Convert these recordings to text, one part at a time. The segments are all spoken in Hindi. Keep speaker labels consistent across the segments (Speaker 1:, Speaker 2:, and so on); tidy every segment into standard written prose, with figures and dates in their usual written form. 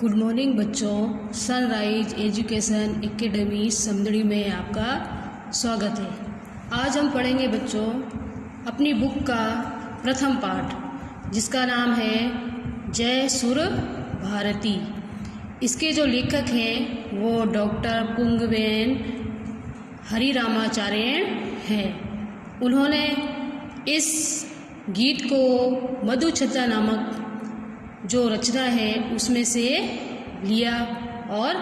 Speaker 1: गुड मॉर्निंग बच्चों। सनराइज एजुकेशन एकेडमी समदड़ी में आपका स्वागत है। आज हम पढ़ेंगे बच्चों अपनी बुक का प्रथम पाठ जिसका नाम है जय सुर भारती। इसके जो लेखक हैं वो डॉक्टर पुंगवेन हरिरामाचार्य हैं। उन्होंने इस गीत को मधुछटा नामक जो रचना है उसमें से लिया और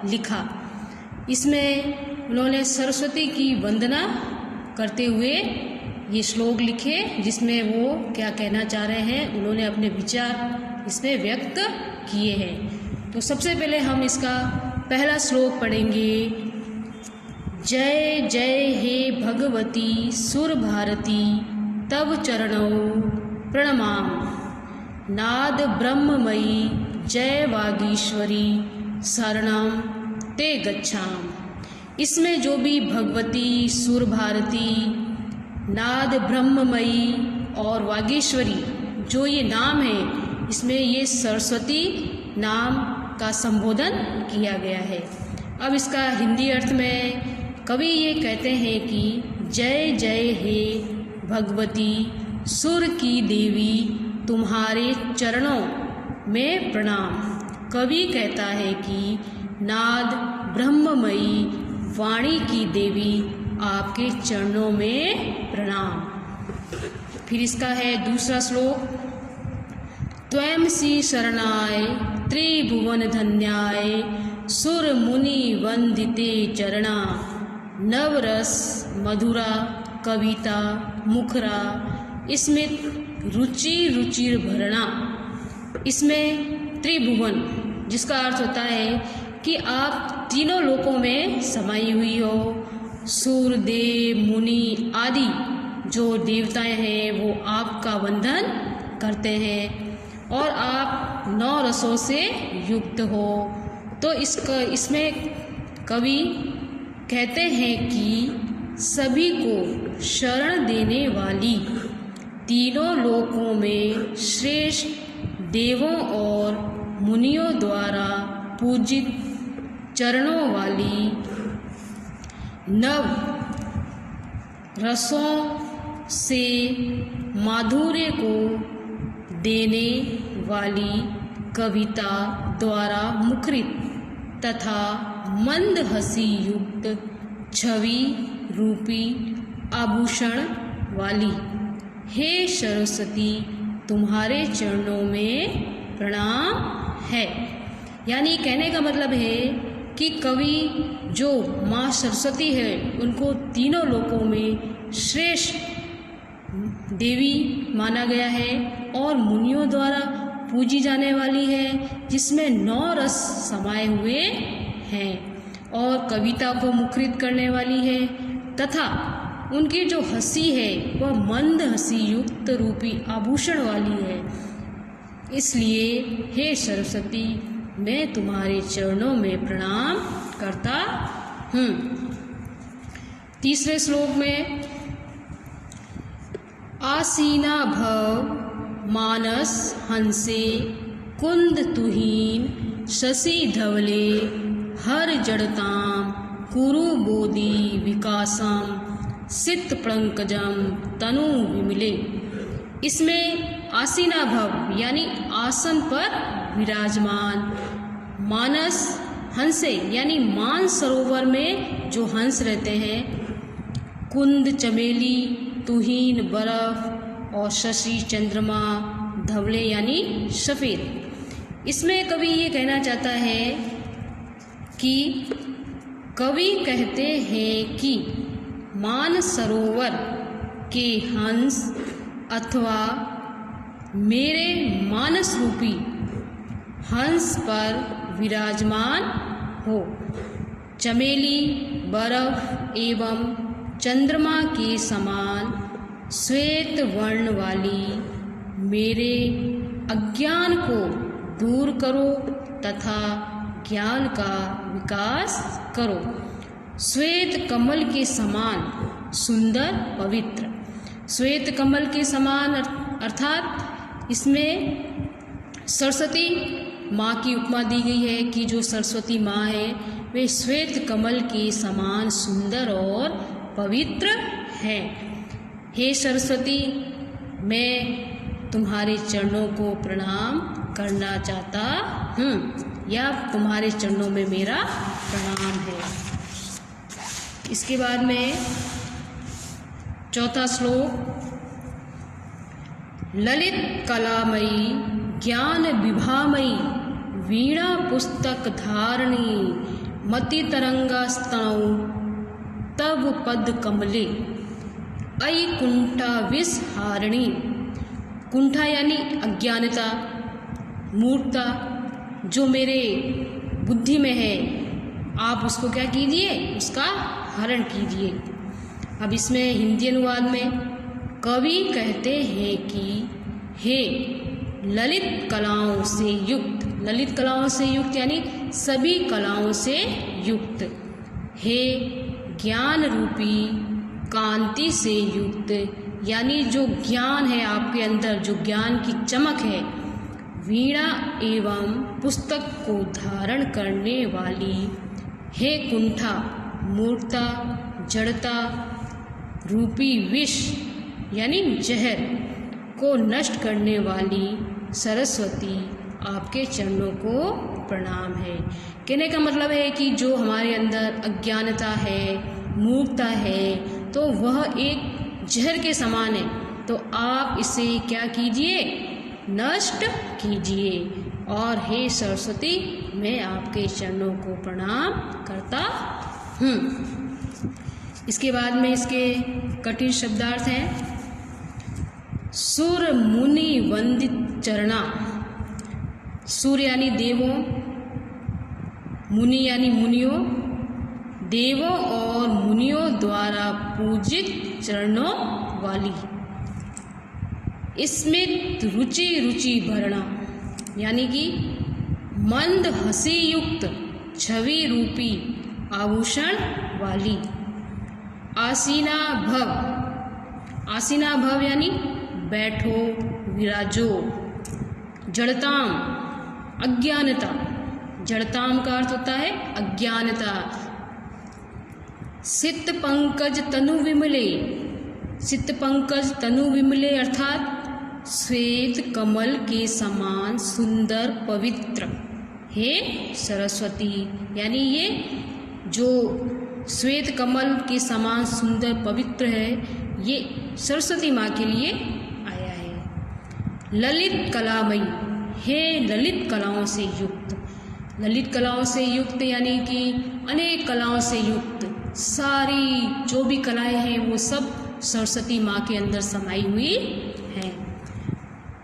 Speaker 1: लिखा। इसमें उन्होंने सरस्वती की वंदना करते हुए ये श्लोक लिखे जिसमें वो क्या कहना चाह रहे हैं, उन्होंने अपने विचार इसमें व्यक्त किए हैं। तो सबसे पहले हम इसका पहला श्लोक पढ़ेंगे। जय जय हे भगवती सुर भारती तव चरणों प्रणमाम। नाद ब्रह्ममयी जय वागीश्वरी शरणम ते गच्छाम। इसमें जो भी भगवती सुर भारती नाद ब्रह्ममयी और वागीश्वरी जो ये नाम है इसमें ये सरस्वती नाम का संबोधन किया गया है। अब इसका हिंदी अर्थ में कवि ये कहते हैं कि जय जय हे भगवती सुर की देवी तुम्हारे चरणों में प्रणाम। कवि कहता है कि नाद ब्रह्ममयी वाणी की देवी आपके चरणों में प्रणाम। फिर इसका है दूसरा श्लोक। त्वं सी शरणाय त्रिभुवन धन्याय सुर मुनि वंदिते चरणा। नवरस मधुरा कविता मुखरा इसमें रुचि रुचिर भरना। इसमें त्रिभुवन जिसका अर्थ होता है कि आप तीनों लोकों में समाई हुई हो। सूर देव मुनि आदि जो देवताएं हैं वो आपका वंदन करते हैं और आप 9 रसों से युक्त हो। तो इसमें कवि कहते हैं कि सभी को शरण देने वाली तीनों लोकों में श्रेष्ठ देवों और मुनियों द्वारा पूजित चरणों वाली नव रसों से माधुर्य को देने वाली कविता द्वारा मुखरित तथा मंद हंसी युक्त छवि रूपी आभूषण वाली हे सरस्वती तुम्हारे चरणों में प्रणाम है। यानी कहने का मतलब है कि कवि जो माँ सरस्वती है उनको तीनों लोकों में श्रेष्ठ देवी माना गया है और मुनियों द्वारा पूजी जाने वाली है, जिसमें 9 रस समाये हुए हैं और कविता को मुखरित करने वाली है तथा उनकी जो हंसी है वह मंद हंसी युक्त रूपी आभूषण वाली है। इसलिए हे सरस्वती मैं तुम्हारे चरणों में प्रणाम करता हूँ। तीसरे श्लोक में आसीना भव मानस हंसे कुंद तुहीन शशि धवले हर जड़ताम कुरु बोधि विकासम सित पंकजम तनु विमिले। इसमें आसीना भव यानी आसन पर विराजमान, मानस हंसे यानी मान सरोवर में जो हंस रहते हैं, कुंद चमेली तुहीन बर्फ और शशि चंद्रमा धवले यानी सफ़ेद। इसमें कवि ये कहना चाहता है कि कवि कहते हैं कि मान सरोवर के हंस अथवा मेरे मानस रूपी हंस पर विराजमान हो। चमेली बर्फ एवं चंद्रमा के समान श्वेत वर्ण वाली मेरे अज्ञान को दूर करो तथा ज्ञान का विकास करो। श्वेत कमल के समान सुंदर पवित्र। श्वेत कमल के समान अर्थात इसमें सरस्वती माँ की उपमा दी गई है कि जो सरस्वती माँ है वे श्वेत कमल के समान सुंदर और पवित्र है। हे सरस्वती, मैं तुम्हारे चरणों को प्रणाम करना चाहता हूँ, या तुम्हारे चरणों में मेरा प्रणाम है। इसके बाद में चौथा श्लोक, ललित कलामयी ज्ञान विभामयी वीणा पुस्तक धारणी मति तरंगास्तनौ तव पद कमले अयि कुंठा विषहारिणी। कुंठा यानी अज्ञानता, मूर्खता जो मेरे बुद्धि में है, आप उसको क्या कीजिए, उसका हरण कीजिए। अब इसमें हिंदी अनुवाद में कवि कहते हैं कि हे ललित कलाओं से युक्त, ललित कलाओं से युक्त यानी सभी कलाओं से युक्त, हे ज्ञान रूपी कांति से युक्त, यानी जो ज्ञान है आपके अंदर, जो ज्ञान की चमक है, वीणा एवं पुस्तक को धारण करने वाली, हे कुंठा मूर्खता जड़ता रूपी विष यानी जहर को नष्ट करने वाली सरस्वती, आपके चरणों को प्रणाम है। कहने का मतलब है कि जो हमारे अंदर अज्ञानता है, मूर्खता है, तो वह एक जहर के समान है, तो आप इसे क्या कीजिए, नष्ट कीजिए। और हे सरस्वती, मैं आपके चरणों को प्रणाम करता हूँ। इसके बाद में इसके कठिन शब्दार्थ हैं, सुर मुनि वंदित चरणा। सुर यानी देवों, मुनि यानी मुनियों, देवों और मुनियों द्वारा पूजित चरणों वाली। स्मित रुचि रुचि भरणा यानी कि मंद हंसी युक्त छवि रूपी आभूषण वाली। आसीना भव, आसीना भव यानी बैठो विराजो। जड़ताम अज्ञानता, जड़ताम का अर्थ होता है अज्ञानता। सित पंकज तनु विमले, सित पंकज तनु विमले अर्थात श्वेत कमल के समान सुंदर पवित्र, हे सरस्वती, यानी ये जो श्वेत कमल के समान सुंदर पवित्र है, ये सरस्वती माँ के लिए आया है। ललित कलामयी, हे ललित कलाओं से युक्त, ललित कलाओं से युक्त यानी कि अनेक कलाओं से युक्त, सारी जो भी कलाएं हैं वो सब सरस्वती माँ के अंदर समाई हुई हैं।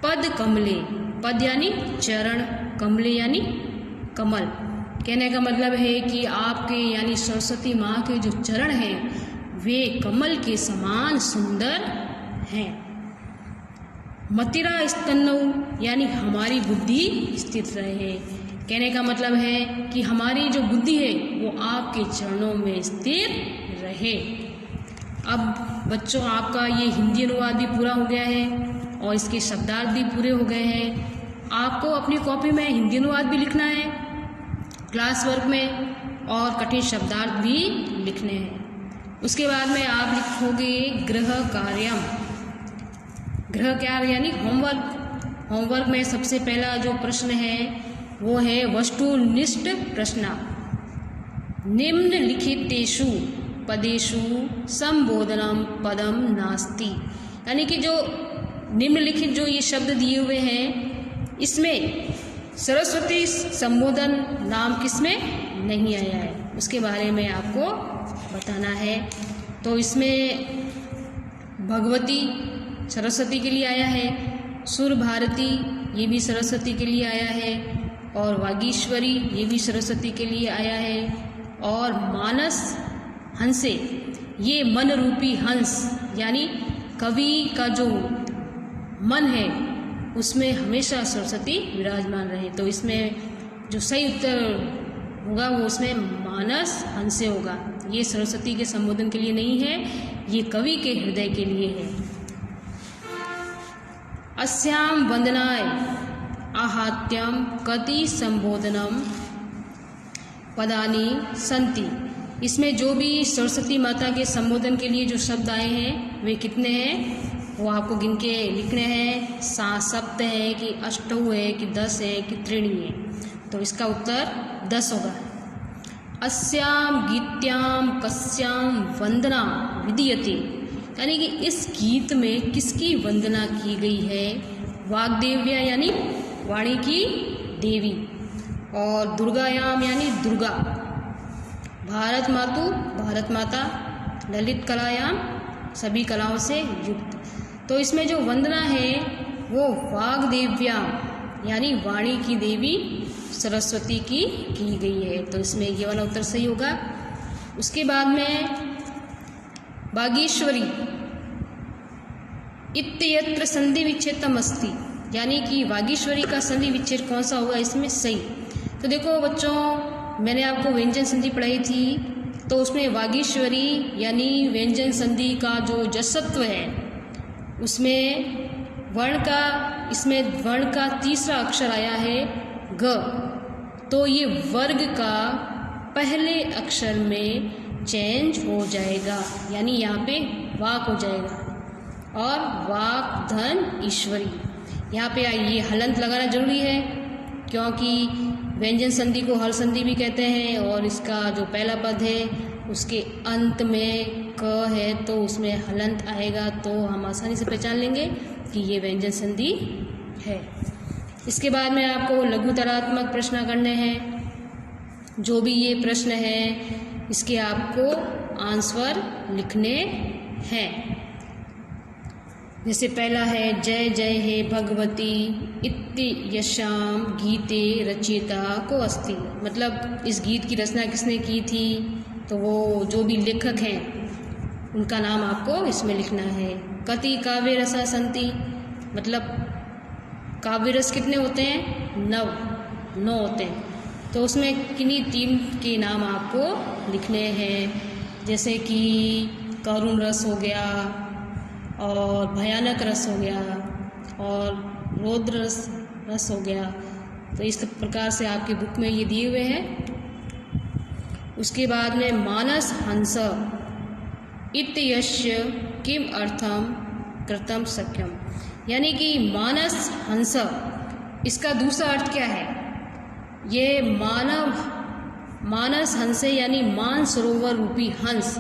Speaker 1: पद कमले, पद यानी चरण, कमले यानी कमल। कहने का मतलब है कि आपके यानी सरस्वती माँ के जो चरण हैं वे कमल के समान सुंदर हैं। मतिरा स्तनौ यानी हमारी बुद्धि स्थित रहे। कहने का मतलब है कि हमारी जो बुद्धि है वो आपके चरणों में स्थिर रहे। अब बच्चों, आपका ये हिंदी अनुवाद भी पूरा हो गया है और इसके शब्दार्थ भी पूरे हो गए हैं। आपको अपनी कॉपी में हिंदी अनुवाद भी लिखना है क्लास वर्क में, और कठिन शब्दार्थ भी लिखने हैं। उसके बाद में आप लिखोगे गृह कार्यम। गृह कार्य यानी होमवर्क। होमवर्क में सबसे पहला जो प्रश्न है वो है वस्तुनिष्ठ प्रश्न। निम्नलिखितेषु पदेषु संबोधनम पदम नास्ति, यानी कि जो निम्नलिखित जो ये शब्द दिए हुए हैं इसमें सरस्वती संबोधन नाम किसमें नहीं आया है, उसके बारे में आपको बताना है। तो इसमें भगवती सरस्वती के लिए आया है, सुर भारती ये भी सरस्वती के लिए आया है, और वागीश्वरी ये भी सरस्वती के लिए आया है, और मानस हंसे ये मन रूपी हंस, यानी कवि का जो मन है उसमें हमेशा सरस्वती विराजमान रहे। तो इसमें जो सही उत्तर होगा वो उसमें मानस हंसे होगा। ये सरस्वती के संबोधन के लिए नहीं है, ये कवि के हृदय के लिए है। अस्याम वंदनाय, आहात्यम कति संबोधनम पदानि सन्ति। इसमें जो भी सरस्वती माता के संबोधन के लिए जो शब्द आए हैं वे कितने हैं वो आपको गिन के लिखने हैं। सप्त है कि अष्टौ है कि 10 है कि त्रीणि है, तो इसका उत्तर 10 होगा। अस्याम गीत्याम कस्याम वंदना विधीयते, यानी कि इस गीत में किसकी वंदना की गई है? वाग्देव्या यानी वाणी की देवी, और दुर्गायाम यानी दुर्गा, भारत मातु भारत माता, ललित कलायाम सभी कलाओं से युक्त। तो इसमें जो वंदना है वो वाग्देव्याम यानी वाणी की देवी सरस्वती की गई है, तो इसमें ये वाला उत्तर सही होगा। उसके बाद में वागीश्वरी इत्यत्र संधि विच्छेदम अस्ति, यानी कि वागीश्वरी का संधि विच्छेद कौन सा होगा इसमें सही? तो देखो बच्चों, मैंने आपको व्यंजन संधि पढ़ाई थी, तो उसमें वागीश्वरी यानी व्यंजन संधि का जो जसत्व है उसमें वर्ण का तीसरा अक्षर आया है ग, तो ये वर्ग का पहले अक्षर में चेंज हो जाएगा, यानी यहाँ पे वाक हो जाएगा। और वाक धन ईश्वरी, यहाँ पे ये हलंत लगाना जरूरी है, क्योंकि व्यंजन संधि को हल संधि भी कहते हैं, और इसका जो पहला पद है उसके अंत में क है तो उसमें हलंत आएगा, तो हम आसानी से पहचान लेंगे कि ये व्यंजन संधि है। इसके बाद में आपको लघुतरात्मक प्रश्न करने हैं। जो भी ये प्रश्न है इसके आपको आंसर लिखने हैं। जैसे पहला है जय जय हे भगवती इति यशाम गीते रचयिता को अस्ति, मतलब इस गीत की रचना किसने की थी? तो वो जो भी लेखक हैं उनका नाम आपको इसमें लिखना है। कति काव्य रसा संति, मतलब काव्य रस कितने होते हैं? 9 होते हैं, तो उसमें किन्हीं 3 के नाम आपको लिखने हैं। जैसे कि करुण रस हो गया, और भयानक रस हो गया, और रौद्र रस हो गया। तो इस प्रकार से आपकी बुक में ये दिए हुए हैं। उसके बाद में मानस हंस इत्यस्य किम अर्थम कृतम सख्यम, यानी कि मानस हंस, इसका दूसरा अर्थ क्या है? ये मानस हंस यानी मान सरोवर रूपी हंस,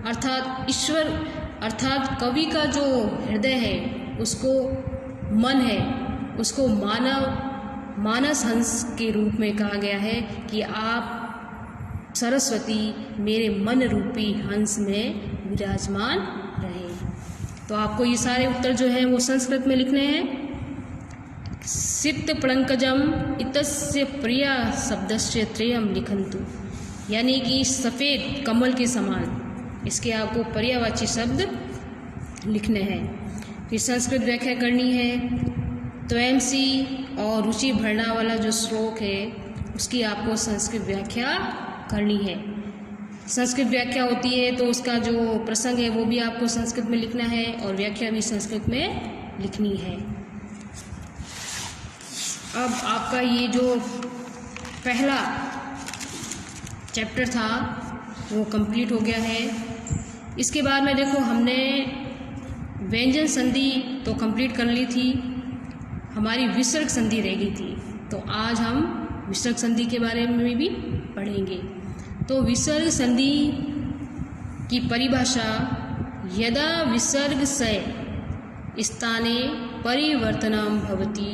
Speaker 1: अर्थात ईश्वर, अर्थात कवि का जो हृदय है उसको, मन है उसको मानस हंस के रूप में कहा गया है कि आप सरस्वती मेरे मन रूपी हंस में विराजमान रहे। तो आपको ये सारे उत्तर जो हैं वो संस्कृत में लिखने हैं। सित प्लंकजम इतस्य प्रिया शब्दस्य त्रयम लिखन्तु, यानी कि सफ़ेद कमल के समान, इसके आपको पर्यायवाची शब्द लिखने हैं। फिर संस्कृत व्याख्या करनी है। त्वयंसी और रुचि भरना वाला जो श्लोक है उसकी आपको संस्कृत व्याख्या करनी है। संस्कृत व्याख्या होती है तो उसका जो प्रसंग है वो भी आपको संस्कृत में लिखना है, और व्याख्या भी संस्कृत में लिखनी है। अब आपका ये जो पहला चैप्टर था वो कंप्लीट हो गया है। इसके बाद में देखो हमने व्यंजन संधि तो कंप्लीट कर ली थी, हमारी विसर्ग संधि रह गई थी, तो आज हम विसर्ग संधि के बारे में भी पढ़ेंगे। तो विसर्ग संधि की परिभाषा, यदा विसर्ग से स्थाने परिवर्तनम भवति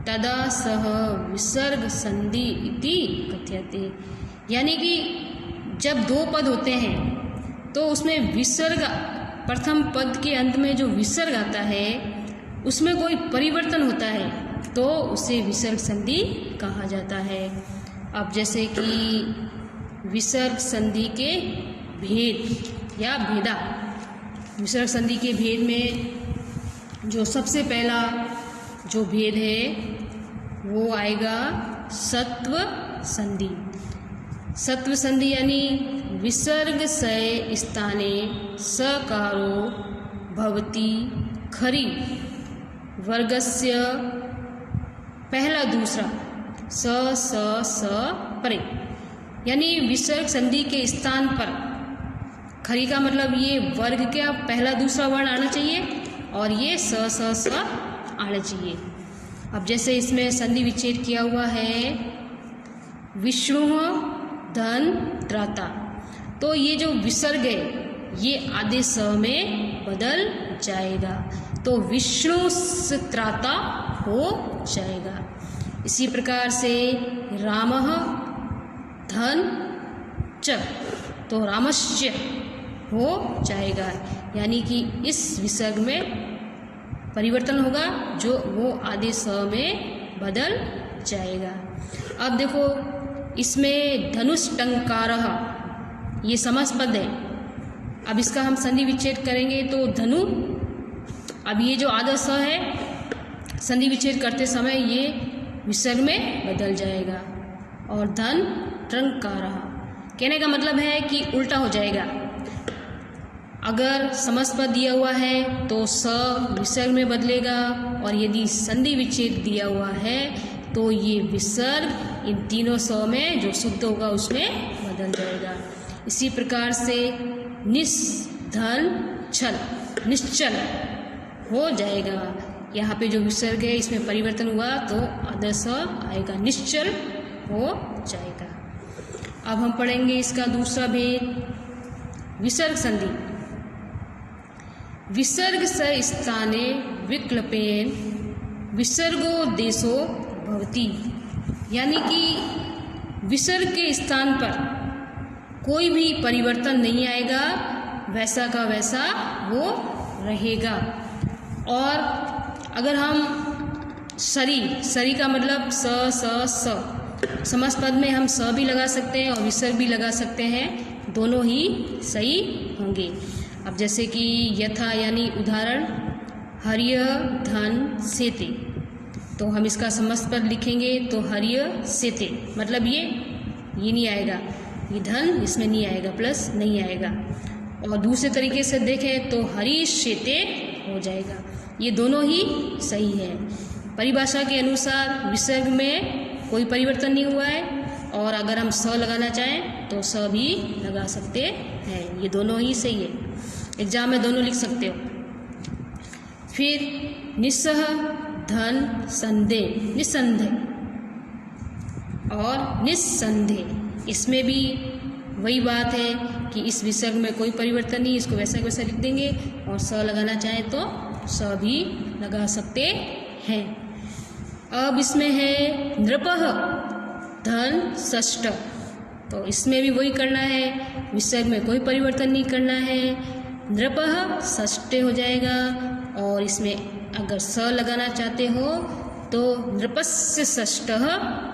Speaker 1: तदा सह विसर्ग संधि इति कथ्यते, यानी कि जब 2 पद होते हैं तो उसमें विसर्ग, प्रथम पद के अंत में जो विसर्ग आता है उसमें कोई परिवर्तन होता है तो उसे विसर्ग संधि कहा जाता है। अब जैसे कि विसर्ग संधि के भेद या भेदा, विसर्ग संधि के भेद में जो सबसे पहला जो भेद है वो आएगा सत्व संधि। सत्व संधि यानी विसर्ग से स्थाने सकारो भवति खरी वर्गस्य पहला दूसरा स स स परे, यानी विसर्ग संधि के स्थान पर खरी का मतलब ये वर्ग का पहला दूसरा वर्ण आना चाहिए और ये स स स आना चाहिए। अब जैसे इसमें संधि विच्छेद किया हुआ है विष्णु धन त्राता, तो ये जो विसर्ग है ये आधे स में बदल जाएगा, तो विष्णु त्राता हो जाएगा। इसी प्रकार से रामः धन च, तो रामश्च हो जाएगा, यानी कि इस विसर्ग में परिवर्तन होगा जो वो आधे स में बदल जाएगा। अब देखो इसमें धनुष टंकारः ये समास पद है। अब इसका हम संधि विच्छेद करेंगे तो धनु, अब ये जो आधा स है संधि विच्छेद करते समय ये विसर्ग में बदल जाएगा और धन टंकारः, कहने का मतलब है कि उल्टा हो जाएगा। अगर समास पद दिया हुआ है तो स विसर्ग में बदलेगा और यदि संधि विच्छेद दिया हुआ है तो ये विसर्ग इन तीनों स में जो शुद्ध होगा उसमें बदल जाएगा। इसी प्रकार से निस धन छल निश्चल हो जाएगा। यहाँ पे जो विसर्ग है इसमें परिवर्तन हुआ तो आधा स आएगा, निश्चल हो जाएगा। अब हम पढ़ेंगे इसका दूसरा भेद, विसर्ग संधि। विसर्ग स स्थाने विक्लपेन विसर्गो देशो भवति, यानी कि विसर्ग के स्थान पर कोई भी परिवर्तन नहीं आएगा, वैसा का वैसा वो रहेगा। और अगर हम सरी का मतलब स स समास पद में हम स भी लगा सकते हैं और विसर्ग भी लगा सकते हैं, दोनों ही सही होंगे। अब जैसे कि यथा यानी उदाहरण, हर्य धन सेते, तो हम इसका समास पद लिखेंगे तो हर्य सेते, मतलब ये नहीं आएगा, ये धन इसमें नहीं आएगा, प्लस नहीं आएगा। और दूसरे तरीके से देखें तो हरि शेते हो जाएगा। ये दोनों ही सही है। परिभाषा के अनुसार विसर्ग में कोई परिवर्तन नहीं हुआ है और अगर हम स लगाना चाहें तो स भी लगा सकते हैं, ये दोनों ही सही है। एग्जाम में दोनों लिख सकते हो। फिर निस्सह धन संदेह, निसंदेह और निस्संदेह, इसमें भी वही बात है कि इस विसर्ग में कोई परिवर्तन नहीं, इसको वैसा वैसा लिख देंगे और स लगाना चाहें तो स भी लगा सकते हैं। अब इसमें है नृपः धन षष्ठ, तो इसमें भी वही करना है, विसर्ग में कोई परिवर्तन नहीं करना है, नृपः षष्ठ हो जाएगा। और इसमें अगर स लगाना चाहते हो तो नृपस्य षष्ठः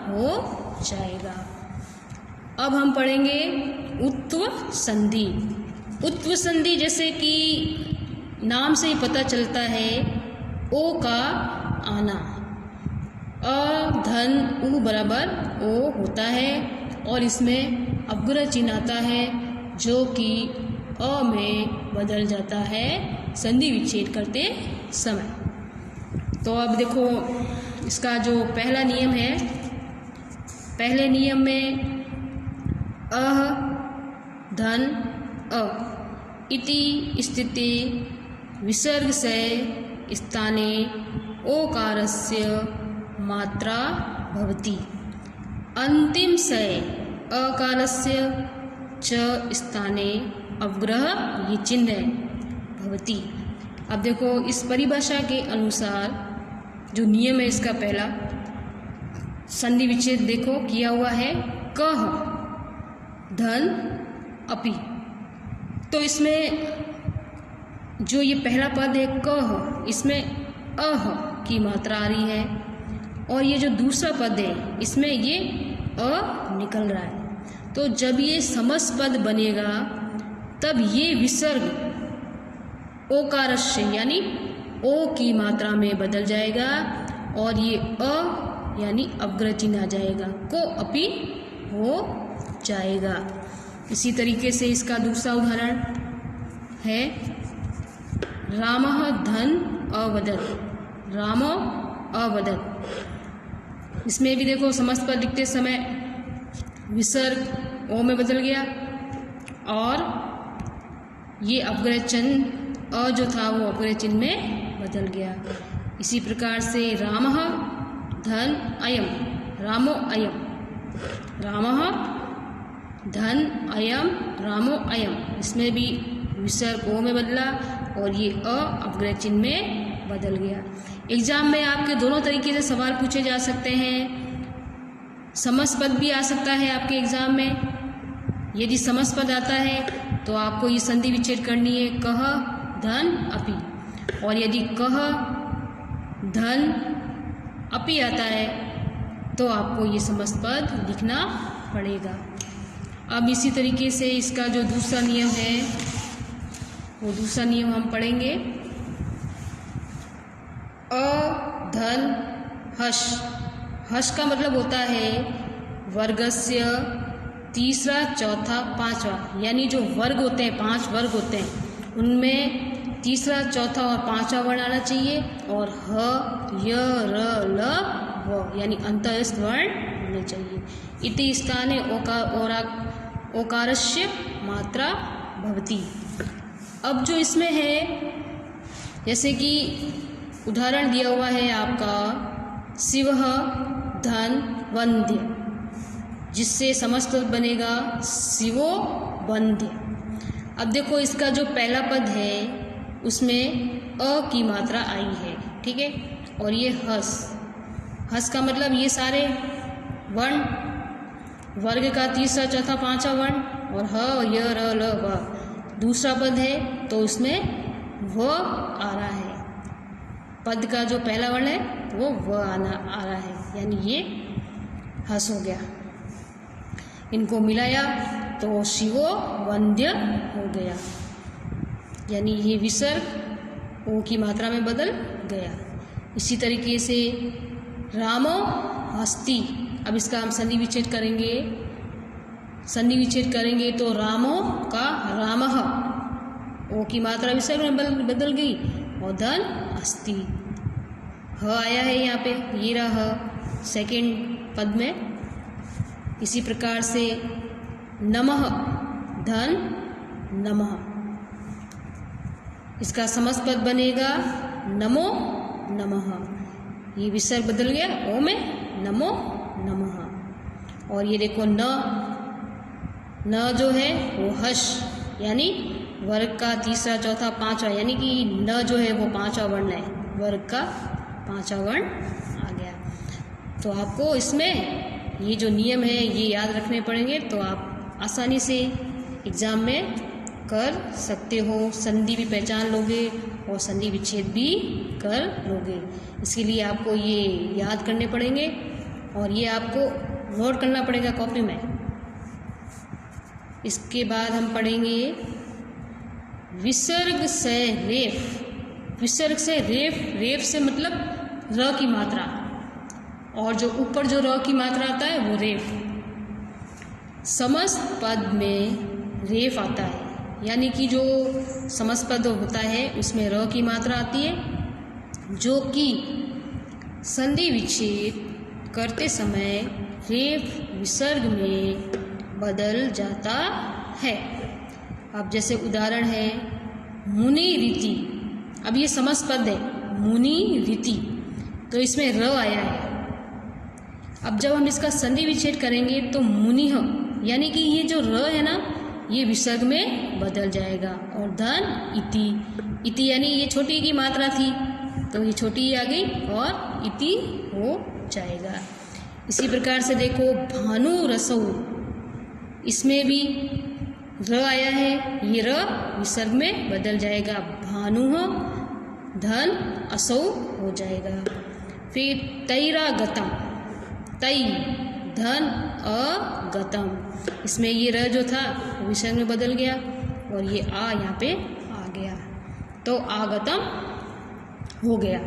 Speaker 1: हो जाएगा। अब हम पढ़ेंगे उत्व संधि। उत्व संधि जैसे कि नाम से ही पता चलता है, ओ का आना, अ धन उ बराबर ओ होता है और इसमें अपग्रह चिन्ह आता है जो कि अ में बदल जाता है संधि विच्छेद करते समय। तो अब देखो इसका जो पहला नियम है, पहले नियम में अह धन अ इति स्थिति विसर्ग से स्थाने ओकारस्य मात्रा भवति, अंतिम से अकारस्य च स्थाने अवग्रह ये चिन्ह है भवति। अब देखो इस परिभाषा के अनुसार जो नियम है इसका पहला संधि विच्छेद देखो किया हुआ है कह धन अपि, तो इसमें जो ये पहला पद है कह, इसमें अह की मात्रा आ रही है और ये जो दूसरा पद है इसमें ये अ निकल रहा है। तो जब ये समस पद बनेगा तब ये विसर्ग ओकारस्य यानी ओ की मात्रा में बदल जाएगा और ये अ यानी अवग्रह चिन्ह आ जाएगा, को अपि हो जाएगा। इसी तरीके से इसका दूसरा उदाहरण है रामः धन अवदत्, रामो अवदत्, इसमें भी देखो समस्त पद लिखते समय विसर्ग ओ में बदल गया और ये अपग्रह चिन्ह अ जो था वो अपग्रह चिन्ह में बदल गया। इसी प्रकार से रामः धन अयम, रामो अयम, रामः धन अयम, रामो अयम, इसमें भी विसर्ग ओ में बदला और ये अ अपग्रह चिन्ह में बदल गया। एग्जाम में आपके दोनों तरीके से सवाल पूछे जा सकते हैं। समस्त पद भी आ सकता है आपके एग्जाम में। यदि समस्त पद आता है तो आपको ये संधि विच्छेद करनी है, कह धन अपि। और यदि कह धन अपि आता है तो आपको ये समस्त पद लिखना पड़ेगा। अब इसी तरीके से इसका जो दूसरा नियम है वो दूसरा नियम हम पढ़ेंगे। अ धन हश, हश का मतलब होता है वर्गस्य तीसरा चौथा पांचवा, यानी जो वर्ग होते हैं 5 वर्ग होते हैं उनमें तीसरा चौथा और पांचवा वर्ण आना चाहिए और ह य र ल व यानी अंतःस्थ वर्ण होने चाहिए। इति स्थाने ओकारस्य मात्रा भवति। अब जो इसमें है जैसे कि उदाहरण दिया हुआ है आपका शिवः धन वंद्य, जिससे समस्त पद बनेगा शिवो वंद्य। अब देखो इसका जो पहला पद है उसमें अ की मात्रा आई है, ठीक है। और ये हस, हस का मतलब ये सारे वर्ण, वर्ग का तीसरा चौथा पांचवा वर्ण और ह य र ल व। दूसरा पद है तो उसमें व आ रहा है, पद का जो पहला वर्ण है वो व आ रहा है, यानी ये हस हो गया। इनको मिलाया तो शिवो वंद्य हो गया, यानी ये विसर्ग ओ की मात्रा में बदल गया। इसी तरीके से रामो हस्ति, अब इसका हम संधि विच्छेद करेंगे। संधि विच्छेद करेंगे तो रामो का रामः, ओ की मात्रा विसर्ग में बदल गई और धन अस्ति, ह आया है यहाँ पे, ये रहा सेकंड पद में। इसी प्रकार से नमः धन नमः, इसका समस्त पद बनेगा नमो नमः, ये विसर्ग बदल गया ओ में, नमो नमः। और ये देखो न जो है वो हश, यानी वर्ग का तीसरा चौथा पांचवा, यानी कि न जो है वो पांचवा वर्ण है, वर्ग का पांचवा वर्ण आ गया। तो आपको इसमें ये जो नियम है ये याद रखने पड़ेंगे, तो आप आसानी से एग्ज़ाम में कर सकते हो। संधि भी पहचान लोगे और संधि विच्छेद भी कर लोगे। इसके लिए आपको ये याद करने पड़ेंगे और ये आपको नोट करना पड़ेगा कॉपी में। इसके बाद हम पढ़ेंगे विसर्ग से रेफ। विसर्ग से रेफ, रेफ से मतलब र की मात्रा, और जो ऊपर जो र की मात्रा आता है वो रेफ। समस्त पद में रेफ आता है, यानी कि जो समस्त पद होता है उसमें र की मात्रा आती है, जो कि संधि विच्छेद करते समय रेफ विसर्ग में बदल जाता है। अब जैसे उदाहरण है मुनि रीति, अब ये समस्त पद है मुनि रीति, तो इसमें र आया है। अब जब हम इसका संधि विच्छेद करेंगे तो मुनिह, यानी कि ये जो र है ना ये विसर्ग में बदल जाएगा और धन इति, इति यानी ये छोटी की मात्रा थी तो ये छोटी आ गई और इति हो जाएगा। इसी प्रकार से देखो भानु रसौ, इसमें भी र आया है, ये र विसर्ग में बदल जाएगा, भानुः धन असौ हो जाएगा। फिर तैरागतम, तै धन अगतम, इसमें ये र जो था विसर्ग में बदल गया और ये आ यहाँ पे आ गया, तो आगतम हो गया।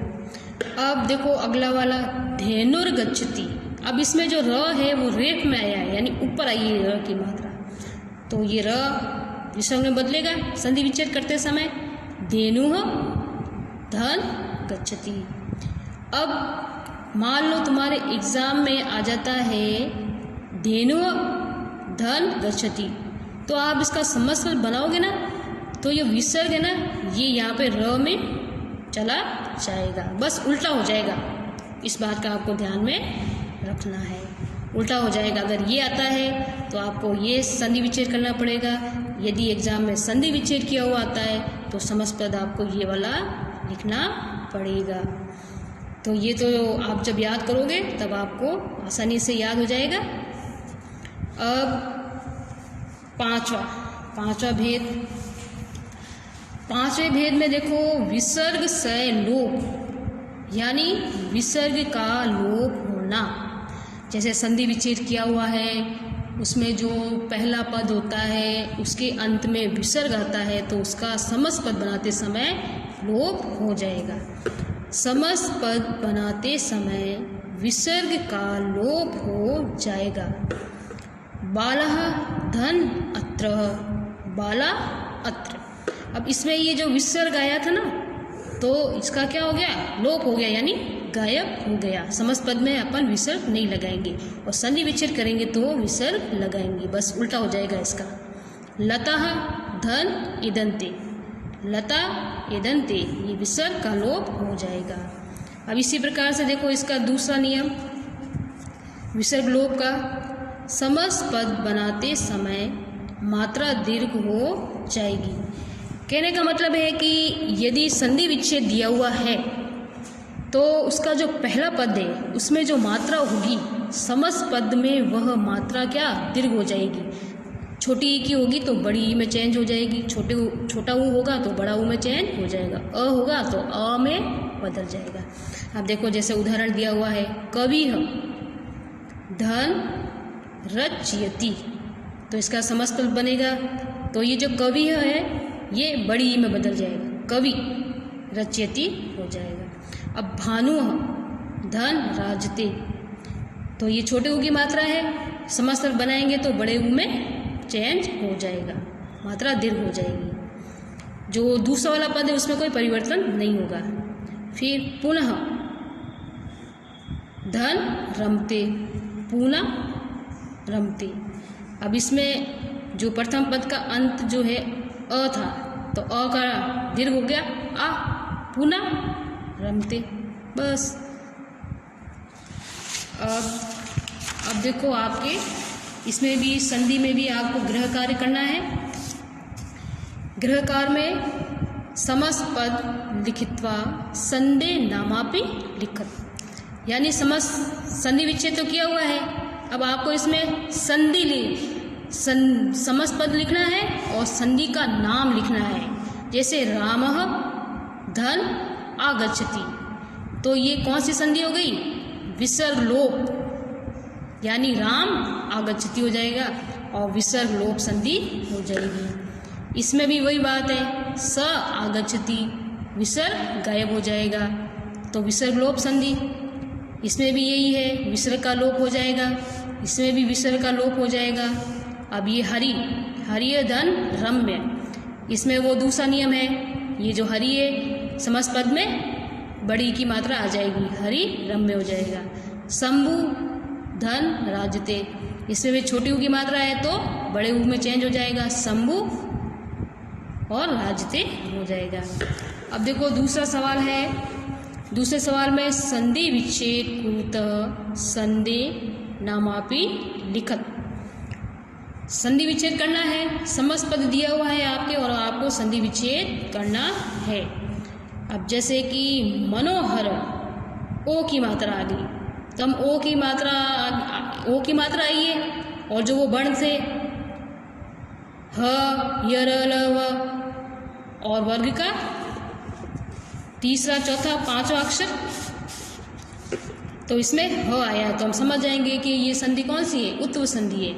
Speaker 1: अब देखो अगला वाला धेनुर्गच्छति, अब इसमें जो र है वो रेफ में आया है, यानी ऊपर आई है र की मात्रा, तो ये र विसर्ग में बदलेगा संधि विच्छेद करते समय, धेनुः धन गच्छति। अब मान लो तुम्हारे एग्ज़ाम में आ जाता है धेनु धन गच्छति, तो आप इसका समस्त बनाओगे ना, तो ये विसर्ग है ना, ये यहाँ पे र में चला जाएगा, बस उल्टा हो जाएगा। इस बात का आपको ध्यान में रखना है, उल्टा हो जाएगा। अगर ये आता है तो आपको ये संधि विच्छेद करना पड़ेगा। यदि एग्ज़ाम में संधि विच्छेद किया हुआ आता है तो समस्त पद आपको ये वाला लिखना पड़ेगा। तो ये तो आप जब याद करोगे तब आपको आसानी से याद हो जाएगा। अब पांचवा भेद। पांचवें भेद में देखो, विसर्ग से लोप, यानी विसर्ग का लोप होना। जैसे संधि विच्छेद किया हुआ है, उसमें जो पहला पद होता है उसके अंत में विसर्ग आता है, तो उसका समस्त पद बनाते समय लोप हो जाएगा। समस्त पद बनाते समय विसर्ग का लोप हो जाएगा। बालः धन अत्र, बाला अत्र। अब इसमें ये जो विसर्ग आया था ना, तो इसका क्या हो गया, लोप हो गया, यानी गायब हो गया। समस्त पद में अपन विसर्ग नहीं लगाएंगे और संधि विच्छेद करेंगे तो विसर्ग लगाएंगे, बस उल्टा हो जाएगा इसका। लताः धन इदन्ते, लता इदन्ते, ये विसर्ग का लोप हो जाएगा। अब इसी प्रकार से देखो इसका दूसरा नियम विसर्ग लोप का। समस्त पद बनाते समय मात्रा दीर्घ हो जाएगी। कहने का मतलब है कि यदि संधि विच्छेद दिया हुआ है तो उसका जो पहला पद है उसमें जो मात्रा होगी समस्त पद में वह मात्रा क्या, दीर्घ हो जाएगी। छोटी ई की होगी तो बड़ी ई में चेंज हो जाएगी, छोटा ऊ होगा तो बड़ा ऊ में चेंज हो जाएगा, अ होगा तो अ में बदल जाएगा। अब देखो जैसे उदाहरण दिया हुआ है, कविः धन रचयति, तो इसका समस्त पद बनेगा। तो ये जो कविः है ये बड़ी ई में बदल जाएगा, कवि रचयति हो जाएगा। अब भानुः धन राजते, तो ये छोटे ऊ की मात्रा है, समस्त पद बनाएंगे तो बड़े ऊ में चेंज हो जाएगा, मात्रा दीर्घ हो जाएगी। जो दूसरा वाला पद है उसमें कोई परिवर्तन नहीं होगा। फिर पुनः धन रमते, पुनः रमते। अब इसमें जो प्रथम पद का अंत जो है अ था, तो अ का दीर्घ हो गया आ, पुनः रमते, बस। अब देखो आपके इसमें भी संधि में भी आपको गृह कार्य करना है। गृह कार्य में समस्त पद लिखित्वा संधे नामापि लिखत, यानी समस्त संधि विच्छेद तो किया हुआ है, अब आपको इसमें समस्त पद लिखना है और संधि का नाम लिखना है। जैसे रामः धन आगच्छति, तो ये कौन सी संधि हो गई, विसर्ग लोप, यानी राम आगच्छति हो जाएगा और विसर्ग लोप संधि हो जाएगी। इसमें भी वही बात है, स आगच्छति, विसर्ग गायब हो जाएगा तो विसर्ग लोप संधि। इसमें भी यही है, विसर्ग का लोप हो जाएगा, इसमें भी विसर्ग का लोप हो जाएगा। अब ये हरिय धन रम्य, इसमें वो दूसरा नियम है, ये जो हरि है समस्त पद में बड़ी की मात्रा आ जाएगी, हरि रम्य हो जाएगा। शंभु धन राजते, इसमें भी छोटी ऊ की मात्रा है तो बड़े ऊ में चेंज हो जाएगा, शंभु और राजते हो जाएगा। अब देखो दूसरा सवाल है, दूसरे सवाल में संधि विच्छेद कुतः संधि नामापि लिखत। संधि विच्छेद करना है, समस्त पद दिया हुआ है आपके और आपको संधि विच्छेद करना है। अब जैसे कि मनोहर, ओ की मात्रा आ गई, तो हम ओ की मात्रा आई है और जो वो वर्ण थे ह य र ल व और वर्ग का तीसरा चौथा पांचवा अक्षर, तो इसमें ह आया तो हम समझ जाएंगे कि ये संधि कौन सी है, उत्व संधि है।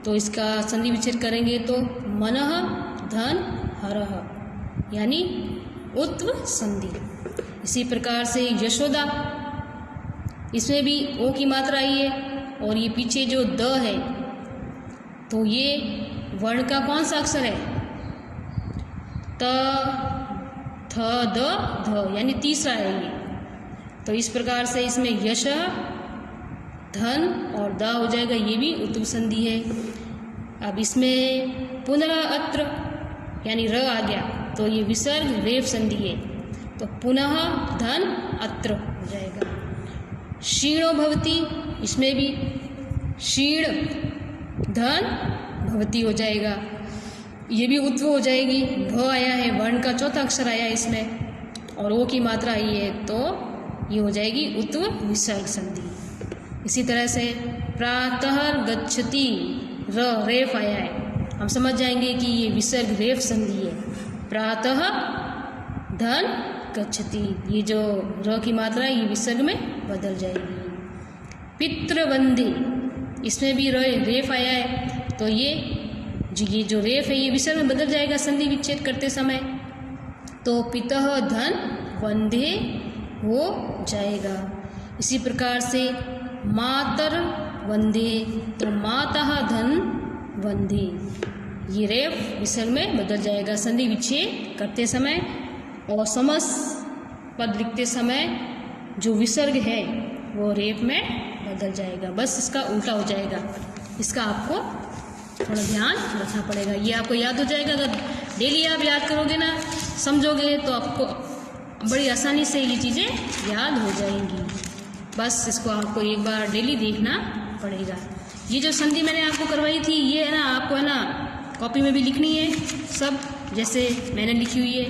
Speaker 1: तो इसका संधि विच्छेद करेंगे तो मनः धन हरः, यानी उत्व संधि। इसी प्रकार से यशोदा, इसमें भी ओ की मात्रा आई है और ये पीछे जो द है तो ये वर्ण का कौन सा अक्षर है, त थ द ध, यानी तीसरा है ये, तो इस प्रकार से इसमें यश, धन और द हो जाएगा, ये भी उत्तम संधि है। अब इसमें पुनः अत्र यानी र आ गया तो ये विसर्ग रेफ संधि है, तो पुनः धन अत्र हो जाएगा। क्षीणो भवति, इसमें भी क्षीण धन भवति हो जाएगा, ये भी उत्व हो जाएगी। भ आया है, वर्ण का चौथा अक्षर आया है इसमें और ओ की मात्रा आई है तो ये हो जाएगी उत्व विसर्ग संधि। इसी तरह से प्रातः गच्छति, र रेफ आया है, हम समझ जाएंगे कि ये विसर्ग रेफ संधि है। प्रातः धन गच्छति, ये जो र की मात्रा है ये विसर्ग में बदल जाएगी। पितृवंदे, इसमें भी रेफ आया है तो ये जो रेफ है ये विसर्ग में बदल जाएगा संधि विच्छेद करते समय, तो पितः धन वंदे हो जाएगा। इसी प्रकार से मातर वंदे, तो मातः धन वंदे, ये रेफ विसर्ग में बदल जाएगा संधि विच्छेद करते समय। और समस पद लिखते समय जो विसर्ग है वो रेफ में बदल जाएगा, बस इसका उल्टा हो जाएगा। इसका आपको थोड़ा ध्यान रखना पड़ेगा, ये आपको याद हो जाएगा। अगर डेली आप याद करोगे ना, समझोगे तो आपको बड़ी आसानी से ये चीज़ें याद हो जाएंगी। बस इसको आपको एक बार डेली देखना पड़ेगा। ये जो संधि मैंने आपको करवाई थी ये है ना, आपको है ना कॉपी में भी लिखनी है सब, जैसे मैंने लिखी हुई है,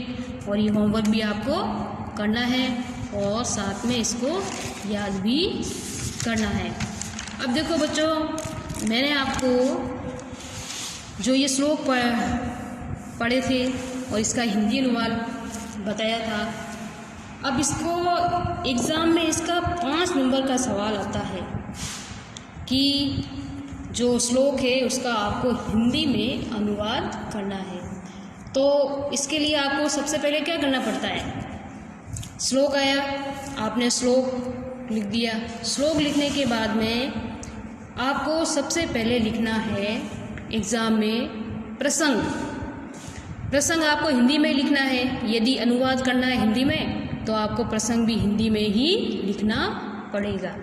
Speaker 1: और ये होमवर्क भी आपको करना है और साथ में इसको याद भी करना है। अब देखो बच्चों, मैंने आपको जो ये श्लोक पढ़े थे और इसका हिंदी अनुवाद बताया था, अब इसको एग्ज़ाम में इसका 5 नंबर का सवाल आता है कि जो श्लोक है उसका आपको हिंदी में अनुवाद करना है। तो इसके लिए आपको सबसे पहले क्या करना पड़ता है, श्लोक आया, आपने श्लोक लिख दिया। श्लोक लिखने के बाद में आपको सबसे पहले लिखना है एग्ज़ाम में प्रसंग। प्रसंग आपको हिंदी में लिखना है, यदि अनुवाद करना है हिंदी में तो आपको प्रसंग भी हिंदी में ही लिखना पड़ेगा।